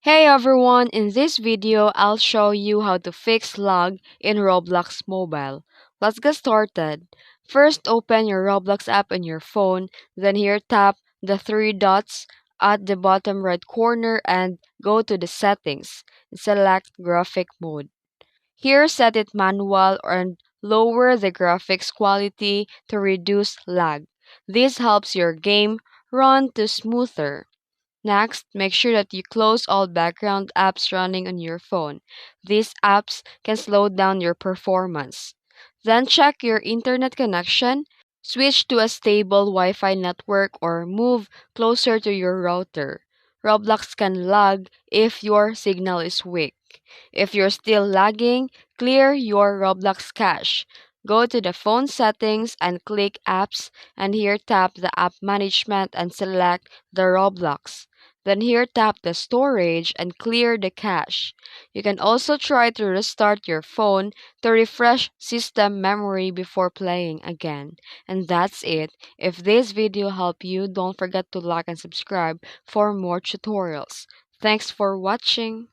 Hey everyone, in this video, I'll show you how to fix lag in Roblox Mobile. Let's get started. First, open your Roblox app on your phone, then here tap the three dots at the bottom right corner and go to the settings. Select graphic mode. Here, set it manual and lower the graphics quality to reduce lag. This helps your game run to smoother. Next, make sure that you close all background apps running on your phone. These apps can slow down your performance. Then check your internet connection, switch to a stable Wi-Fi network or move closer to your router. Roblox can lag if your signal is weak. If you're still lagging, clear your Roblox cache. Go to the phone settings and click apps, and here tap the app management and select the Roblox. Then here tap the storage and clear the cache. You can also try to restart your phone to refresh system memory before playing again. And that's it. If this video helped you, don't forget to like and subscribe for more tutorials. Thanks for watching.